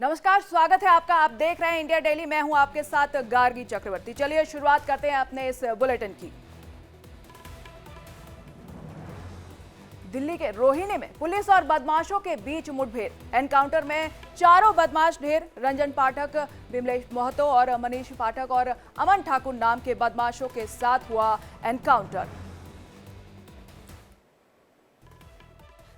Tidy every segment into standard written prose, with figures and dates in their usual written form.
नमस्कार, स्वागत है आपका। आप देख रहे हैं इंडिया डेली। मैं हूं आपके साथ गार्गी चक्रवर्ती। चलिए शुरुआत करते हैं अपने इस बुलेटिन की। दिल्ली के रोहिणी में पुलिस और बदमाशों के बीच मुठभेड़। एनकाउंटर में चारों बदमाश ढेर रंजन पाठक, बिमलेश मोहतो और मनीष पाठक और अमन ठाकुर नाम के बदमाशों के साथ हुआ एनकाउंटर।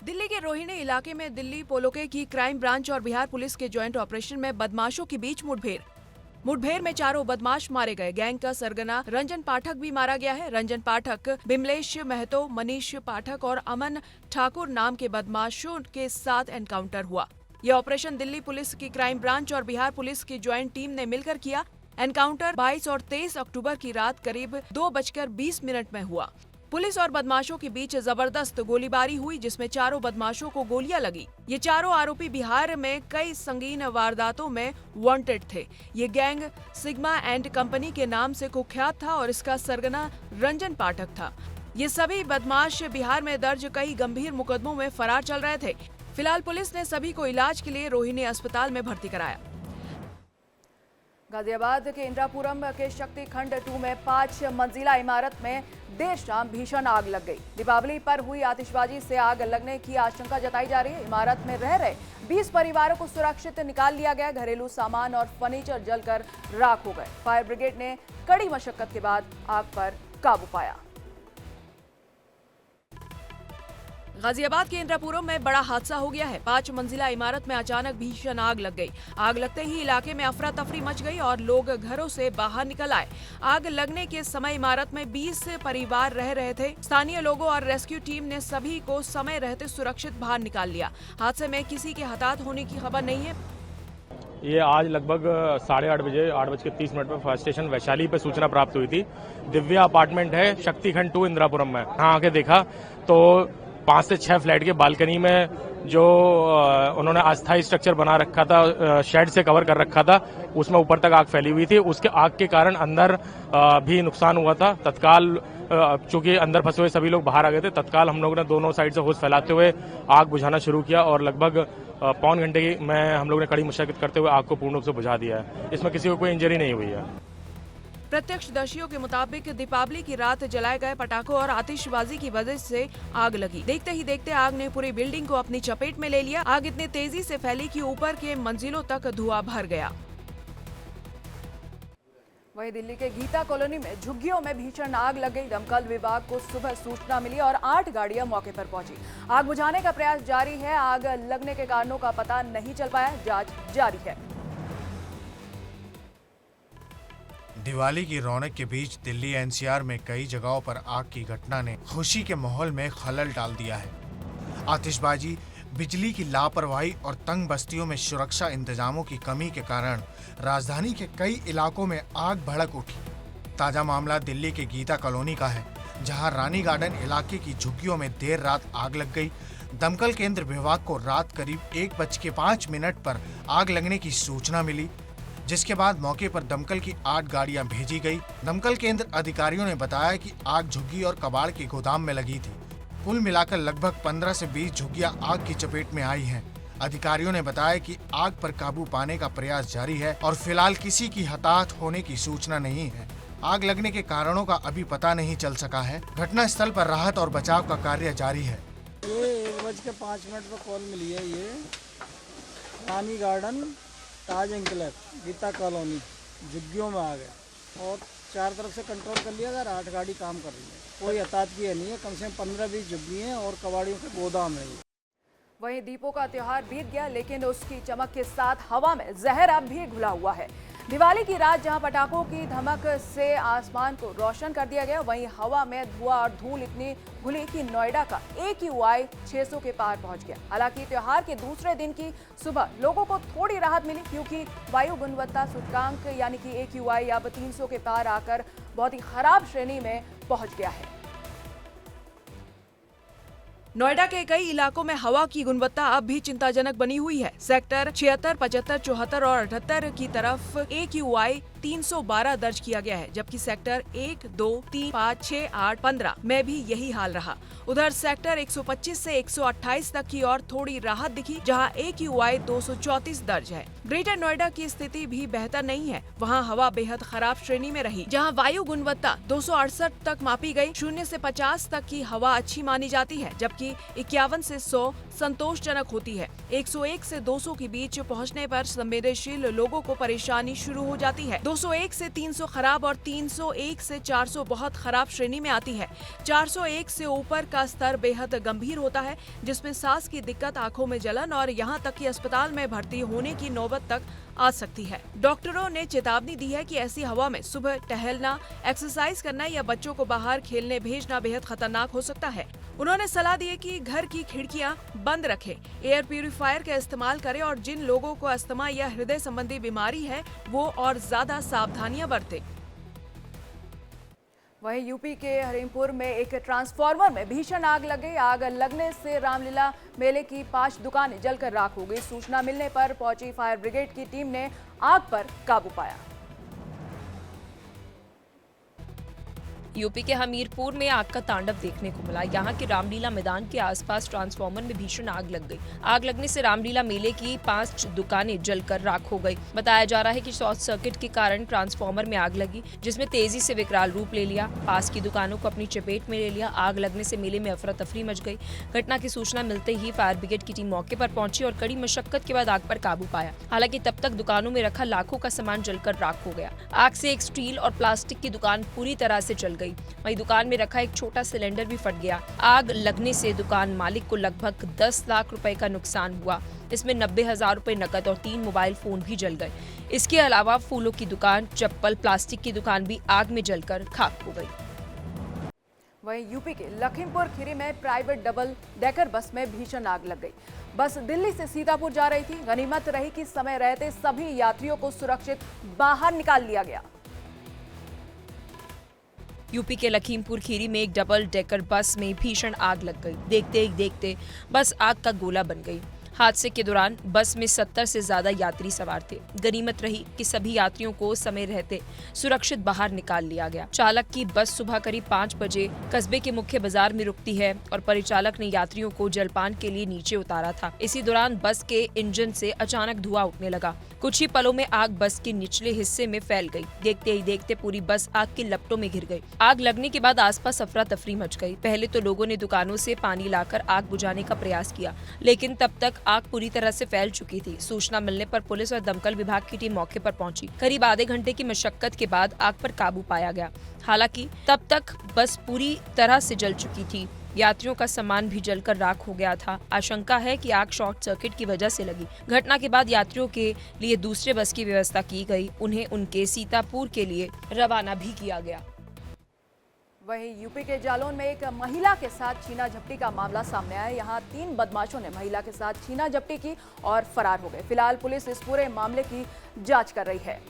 दिल्ली के रोहिणी इलाके में दिल्ली पोलोके की क्राइम ब्रांच और बिहार पुलिस के ज्वाइंट ऑपरेशन में बदमाशों के बीच मुठभेड़ में चारों बदमाश मारे गए। गैंग का सरगना रंजन पाठक भी मारा गया है। रंजन पाठक, बिमलेश महतो, मनीष पाठक और अमन ठाकुर नाम के बदमाशों के साथ एनकाउंटर हुआ। यह ऑपरेशन दिल्ली पुलिस की क्राइम ब्रांच और बिहार पुलिस की ज्वाइंट टीम ने मिलकर किया। एनकाउंटर 22 और 23 अक्टूबर की रात करीब 2:20 में हुआ। पुलिस और बदमाशों के बीच जबरदस्त गोलीबारी हुई, जिसमें चारों बदमाशों को गोलियां लगी। ये चारों आरोपी बिहार में कई संगीन वारदातों में वांटेड थे। ये गैंग सिग्मा एंड कंपनी के नाम से कुख्यात था और इसका सरगना रंजन पाठक था। ये सभी बदमाश बिहार में दर्ज कई गंभीर मुकदमों में फरार चल रहे थे। फिलहाल पुलिस ने सभी को इलाज के लिए रोहिणी अस्पताल में भर्ती कराया। गाजियाबाद के इंद्रापुरम के शक्ति खंड 2 में 5 मंजिला इमारत में देर शाम भीषण आग लग गई। दीपावली पर हुई आतिशबाजी से आग लगने की आशंका जताई जा रही है। इमारत में रह रहे 20 परिवारों को सुरक्षित निकाल लिया गया। घरेलू सामान और फर्नीचर जलकर राख हो गए। फायर ब्रिगेड ने कड़ी मशक्कत के बाद आग पर काबू पाया। गाजियाबाद के इंद्रापुरम में बड़ा हादसा हो गया है। 5 मंजिला इमारत में अचानक भीषण आग लग गई। आग लगते ही इलाके में अफरा तफरी मच गई और लोग घरों से बाहर निकल आए। आग लगने के समय इमारत में 20 परिवार रह रहे थे। स्थानीय लोगों और रेस्क्यू टीम ने सभी को समय रहते सुरक्षित बाहर निकाल लिया। हादसे में किसी के हताहत होने की खबर नहीं है। ये आज लगभग 8:30 बजे 8:30 पर फायर स्टेशन वैशाली पे सूचना प्राप्त हुई थी। दिव्या अपार्टमेंट है, शक्ति खंड 2 इंद्रापुरम में। यहाँ आके देखा तो 5 से 6 फ्लैट के बालकनी में जो उन्होंने अस्थायी स्ट्रक्चर बना रखा था, शेड से कवर कर रखा था, उसमें ऊपर तक आग फैली हुई थी। उसके आग के कारण अंदर भी नुकसान हुआ था। तत्काल चूंकि अंदर फंसे हुए सभी लोग बाहर आ गए थे, तत्काल हम लोगों ने दोनों साइड से होश फैलाते हुए आग बुझाना शुरू किया और लगभग पौन घंटे में हम लोगों ने कड़ी मशक्कत करते हुए आग को पूर्ण रूप से बुझा दिया है। इसमें किसी को कोई इंजरी नहीं हुई है। प्रत्यक्षदर्शियों के मुताबिक दीपावली की रात जलाए गए पटाखों और आतिशबाजी की वजह से आग लगी। देखते ही देखते आग ने पूरी बिल्डिंग को अपनी चपेट में ले लिया। आग इतनी तेजी से फैली कि ऊपर के मंजिलों तक धुआं भर गया। वहीं दिल्ली के गीता कॉलोनी में झुग्गियों में भीषण आग लग गई। दमकल विभाग को सुबह सूचना मिली और 8 गाड़ियां मौके पर पहुंची। आग बुझाने का प्रयास जारी है। आग लगने के कारणों का पता नहीं चल पाया। जांच जारी है। दिवाली की रौनक के बीच दिल्ली एनसीआर में कई जगहों पर आग की घटना ने खुशी के माहौल में खलल डाल दिया है। आतिशबाजी, बिजली की लापरवाही और तंग बस्तियों में सुरक्षा इंतजामों की कमी के कारण राजधानी के कई इलाकों में आग भड़क उठी। ताजा मामला दिल्ली के गीता कॉलोनी का है, जहां रानी गार्डन इलाके की झुग्गियों में देर रात आग लग गई। दमकल केंद्र विभाग को रात करीब 1:05 पर आग लगने की सूचना मिली, जिसके बाद मौके पर दमकल की 8 गाड़ियां भेजी गई। दमकल केंद्र अधिकारियों ने बताया कि आग झुग्गी और कबाड़ के गोदाम में लगी थी। कुल मिलाकर लगभग 15 से 20 झुग्गियां आग की चपेट में आई हैं। अधिकारियों ने बताया कि आग पर काबू पाने का प्रयास जारी है और फिलहाल किसी की हताहत होने की सूचना नहीं है। आग लगने के कारणों का अभी पता नहीं चल सका है। घटना स्थल पर राहत और बचाव का कार्य जारी है। ये 1:05 पर कॉल मिली है। ये रानी गार्डन ताज एंकलर गीता कॉलोनी झुग्गियों में आ गए और 4 तरफ से कंट्रोल कर लिया था। 8 गाड़ी काम कर रही है। कोई हताहत की नहीं है। कम से कम 15-20 झुग्गी हैं और कबाड़ियों के गोदाम है। वहीं दीपों का त्योहार बीत गया, लेकिन उसकी चमक के साथ हवा में जहर अब भी घुला हुआ है। दिवाली की रात जहां पटाखों की धमक से आसमान को रोशन कर दिया गया, वहीं हवा में धुआं और धूल इतनी घुली कि नोएडा का AQI 600 के पार पहुंच गया। हालांकि त्योहार के दूसरे दिन की सुबह लोगों को थोड़ी राहत मिली, क्योंकि वायु गुणवत्ता सूचकांक यानी कि AQI अब 300 के पार आकर बहुत ही खराब श्रेणी में पहुंच गया है। नोएडा के कई इलाकों में हवा की गुणवत्ता अब भी चिंताजनक बनी हुई है। सेक्टर 76, 75, 74 और 78 की तरफ AQI 312 दर्ज किया गया है, जबकि सेक्टर 1, 2, 3, 5, 6, 8, 15 में भी यही हाल रहा। उधर सेक्टर 125 से 128 तक की और थोड़ी राहत दिखी, जहां AQI 234 दर्ज है। ग्रेटर नोएडा की स्थिति भी बेहतर नहीं है। वहां हवा बेहद खराब श्रेणी में रही, जहां वायु गुणवत्ता 268 तक मापी गई। 0 से 50 तक की हवा अच्छी मानी जाती है, जबकि 51 से 100 संतोषजनक होती है। 101 से 200 के बीच पहुंचने पर संवेदनशील लोगों को परेशानी शुरू हो जाती है। 201 से 300 खराब और 301 से 400 बहुत खराब श्रेणी में आती है। 401 से ऊपर का स्तर बेहद गंभीर होता है, जिसमें सांस की दिक्कत, आंखों में जलन और यहां तक कि अस्पताल में भर्ती होने की नौबत तक आ सकती है। डॉक्टरों ने चेतावनी दी है कि ऐसी हवा में सुबह टहलना, एक्सरसाइज करना या बच्चों को बाहर खेलने भेजना बेहद खतरनाक हो सकता है। उन्होंने सलाह दी है कि घर की खिड़कियां बंद रखें, एयर प्यूरिफायर का इस्तेमाल करें और जिन लोगों को अस्थमा या हृदय संबंधी बीमारी है वो और ज्यादा सावधानियां बरतें। वहीं यूपी के हरिमपुर में एक ट्रांसफार्मर में भीषण आग लग गई। आग लगने से रामलीला मेले की 5 दुकानें जलकर राख हो गई। सूचना मिलने पर पहुंची फायर ब्रिगेड की टीम ने आग पर काबू पाया। यूपी के हमीरपुर में आग का तांडव देखने को मिला। यहाँ के रामलीला मैदान के आसपास ट्रांसफार्मर में भीषण आग लग गई। आग लगने से रामलीला मेले की 5 दुकानें जलकर राख हो गई। बताया जा रहा है कि शॉर्ट सर्किट के कारण ट्रांसफार्मर में आग लगी, जिसमें तेजी से विकराल रूप ले लिया। पास की दुकानों को अपनी चपेट में ले लिया। आग लगने से मेले में अफरा तफरी मच गई। घटना की सूचना मिलते ही फायर ब्रिगेड की टीम मौके पर पहुंची और कड़ी मशक्कत के बाद आग पर काबू पाया। हालांकि तब तक दुकानों में रखा लाखों का सामान जलकर राख हो गया। आग से एक स्टील और प्लास्टिक की दुकान पूरी तरह से जल गई। वहीं दुकान में रखा एक छोटा सिलेंडर भी फट गया। आग लगने से दुकान मालिक को लगभग 10 लाख रुपए का नुकसान हुआ। इसमें 90,000 रुपए नकद और 3 मोबाइल फोन भी जल गए। इसके अलावा फूलों की दुकान, चप्पल, प्लास्टिक की दुकान भी आग में जलकर खाक हो गई। वहीं यूपी के लखीमपुर खीरी में प्राइवेट डबल डेकर बस में भीषण आग लग गई। बस दिल्ली से सीतापुर जा रही थी। गनीमत रही कि समय रहते सभी यात्रियों को सुरक्षित बाहर निकाल लिया गया। यूपी के लखीमपुर खीरी में एक डबल डेकर बस में भीषण आग लग गई। देखते ही देखते बस आग का गोला बन गई। हादसे के दौरान बस में 70 से ज्यादा यात्री सवार थे। गनीमत रही कि सभी यात्रियों को समय रहते सुरक्षित बाहर निकाल लिया गया। चालक की बस सुबह करीब 5 बजे कस्बे के मुख्य बाजार में रुकती है और परिचालक ने यात्रियों को जलपान के लिए नीचे उतारा था। इसी दौरान बस के इंजन से अचानक धुआं उठने लगा। कुछ ही पलों में आग बस के निचले हिस्से में फैल गई। देखते ही देखते पूरी बस आग की लपटों में घिर गई। आग लगने के बाद आसपास अफरा तफरी मच गई। पहले तो लोगों ने दुकानों से पानी लाकर आग बुझाने का प्रयास किया, लेकिन तब तक आग पूरी तरह से फैल चुकी थी। सूचना मिलने पर पुलिस और दमकल विभाग की टीम मौके पर पहुंची। करीब आधे घंटे की मशक्कत के बाद आग पर काबू पाया गया। हालांकि तब तक बस पूरी तरह से जल चुकी थी। यात्रियों का सामान भी जलकर राख हो गया था। आशंका है कि आग शॉर्ट सर्किट की वजह से लगी। घटना के बाद यात्रियों के लिए दूसरे बस की व्यवस्था की गई। उन्हें उनके सीतापुर के लिए रवाना भी किया गया। वहीं यूपी के जालौन में एक महिला के साथ छीना झपटी का मामला सामने आया। यहां 3 बदमाशों ने महिला के साथ छीना झपटी की और फरार हो गए। फिलहाल पुलिस इस पूरे मामले की जांच कर रही है।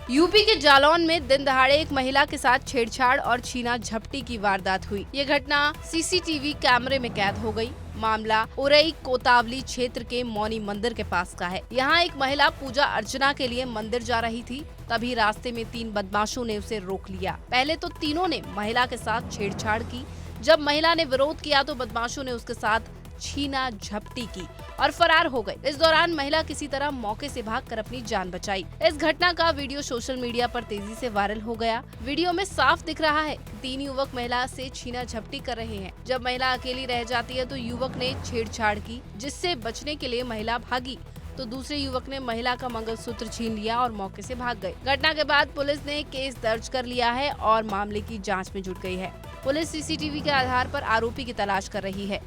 यूपी के जालौन में दिन दहाड़े एक महिला के साथ छेड़छाड़ और छीना झपटी की वारदात हुई। ये घटना सीसीटीवी कैमरे में कैद हो गई। मामला उरई कोतावली क्षेत्र के मौनी मंदिर के पास का है। यहाँ एक महिला पूजा अर्चना के लिए मंदिर जा रही थी, तभी रास्ते में 3 बदमाशों ने उसे रोक लिया। पहले तो तीनों ने महिला के साथ छेड़छाड़ की। जब महिला ने विरोध किया तो बदमाशों ने उसके साथ छीना झपटी की और फरार हो गए। इस दौरान महिला किसी तरह मौके से भागकर अपनी जान बचाई। इस घटना का वीडियो सोशल मीडिया पर तेजी से वायरल हो गया। वीडियो में साफ दिख रहा है कि 3 युवक महिला से छीना झपटी कर रहे हैं। जब महिला अकेली रह जाती है तो युवक ने छेड़छाड़ की, जिससे बचने के लिए महिला भागी तो दूसरे युवक ने महिला का मंगलसूत्र छीन लिया और मौके से भाग गए। घटना के बाद पुलिस ने केस दर्ज कर लिया है और मामले की जाँच में जुट गई है। पुलिस सीसीटीवी के आधार पर आरोपी की तलाश कर रही है।